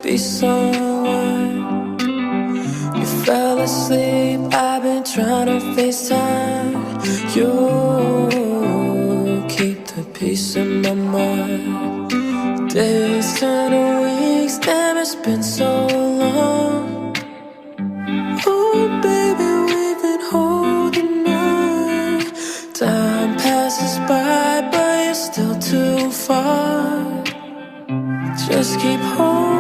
be someone. You fell asleep, I've been trying to FaceTime. You keep the peace in my mind. Days turn to weeks, damn, it's been so long. Oh baby, we've been holding on. Time passes by, but you're still too far. Just keep holding